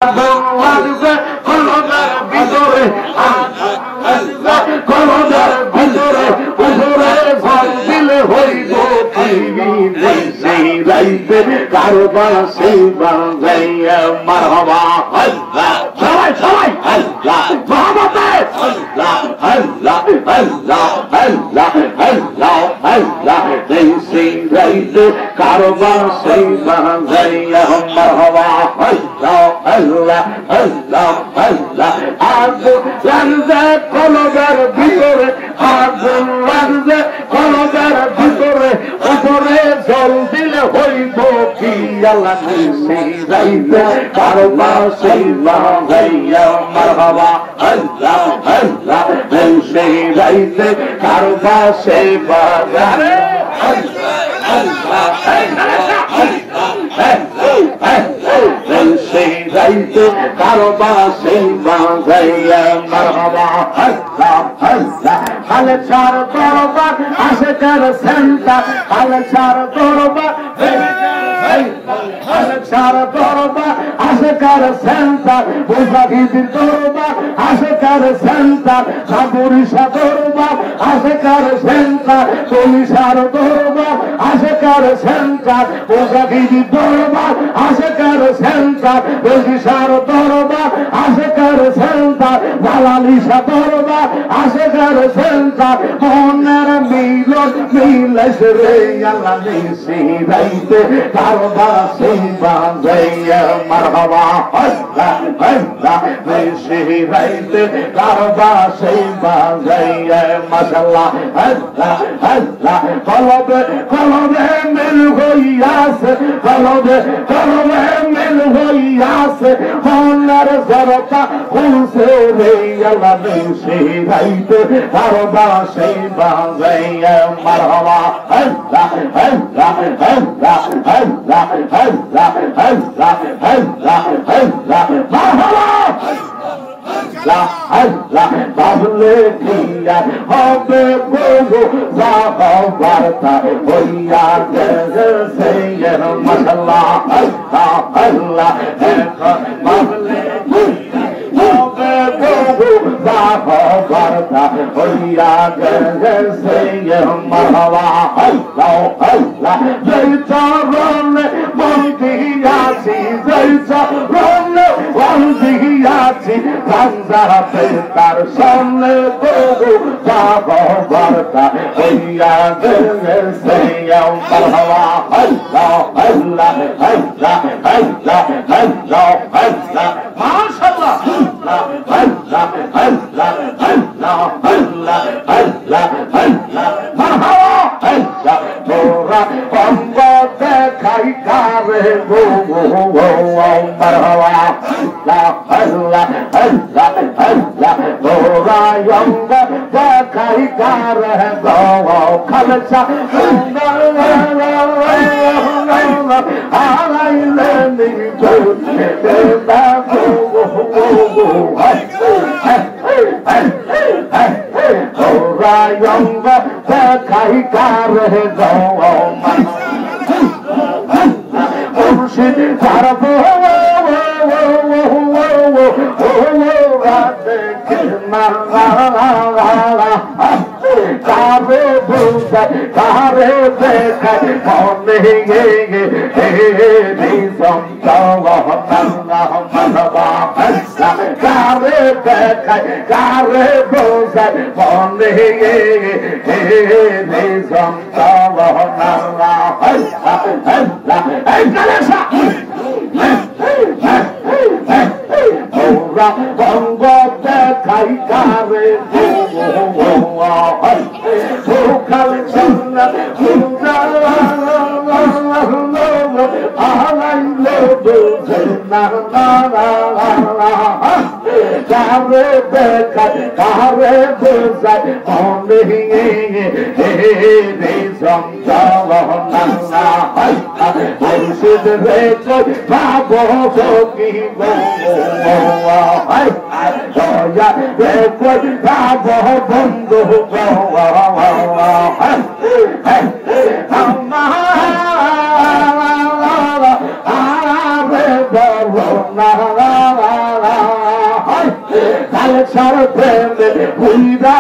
লাগবে কলমের ভিতরে, কলমের ভিতরে উপরে ঝড় দিলে হইব সেই রাইতে কারবার সেই বাজাইয়া মারহাবা আল্লাহ সবাই সবাই আল্লাহ মহব্বতে আল্লাহ আল্লাহ আল্লাহ আল্লাহ আল্লাহ আল্লাহ সেই রাইতে কারবার সেই বাজাইয়া মারহাবা আল্লাহ আল্লাহ আল্লাহ আল্লাহ আগুন লাগবে কলমের ভিতরে, আগুন লাগবে কলমের ভিতরে উপরে জল দিলে হইব কি আল্লাহ সেই রাইতে কারবার সেই বাজাইয়া মারহাবা আল্লাহ আল্লাহ সেই রাইতে কারবার সেই বাজারে আল্লাহ সেই রাইতে কারবার সেই বাজাইয়া মারহাবা আল্লাহ আল্লাহ খালে চার দরবার আসে কার সেন্টার, খালে চার দরবার সারা দরবার আসে কার সেন্টার, বৈশাখীদের দরবার আসে কার সেন্টার, সাবরিশা দরবার আসে কার সেন্টার, পুলিশার দরবার আসে কার সেন্টার, বৈশাখীদের দরবার আসে কার সেন্টার, বৈশার দরবার আসে কার সেন্টার, জালালিশা দরবার আসে কার সেন্টার, মনের মিলন মিলেছে রে আল্লাহ সেই রাইতে কারবার সেই বাজাইয়া মারহাবা আল্লাহ আল্লাহ সেই রাইতে কারবার সেই বাজাইয়া মাশাআল্লাহ আল্লাহ আল্লাহ কলবে কলবে মিল হইয়াছে, কলবে কলবে মিল হইয়াছে, মনের জড়তা খুলছে রে আল্লাহ সেই রাইতে কারবার সেই বাজাইয়া মারহাবা আল্লাহ আল্লাহ আল্লাহ আল্লাহ আল্লাহ আল্লাহ আল্লাহ আল্লাহ মারহাবা আল্লাহ আল্লাহ বাবলে দিয়া হবে বহু বার্তা হইয়া গেছে মাশাআল্লাহ আল্লাহ আল্লাহ বাবলে হবে বহু বার্তা হইয়া গেছে মারহাবা আল্লাহ আল্লাহ জয় চরণে মন দিয়াছি, জয় চরণে মন দিয়াছি, রামজাতে তার সামনে বহু বার্তা হইয়া গেছে মারহাবা আল্লাহ আল্লাহ আল্লাহ আল্লাহ আল্লাহ আল্লাহ মাশাআল্লাহ আল্লাহ আল্লাহ আল্লাহ আল্লাহ আল্লাহ আল্লাহ মারহাবা আল্লাহ তোরা অঙ্গ দেখাই কারে গো মারহাবা আল্লাহ আল্লাহ আল্লাহ আল্লাহ তোরা অঙ্গ দেখাই কারে গো খালসা আলাইলে নিজো বাবু অঙ্গ দেখাই কারে গো মুর্শিদ পারব কারে বুঝাই কারে দেখাই মনে কারে দেখাই কারে বোঝাই মনে বঙ্গ দেখাই কারে কারে দেখাই কারে বোঝাই মনে মুর্শিদ রে ভাব কি দয়া রে ভাব বন্ধু আমার হাল ছাড় প্রেমে পুইরা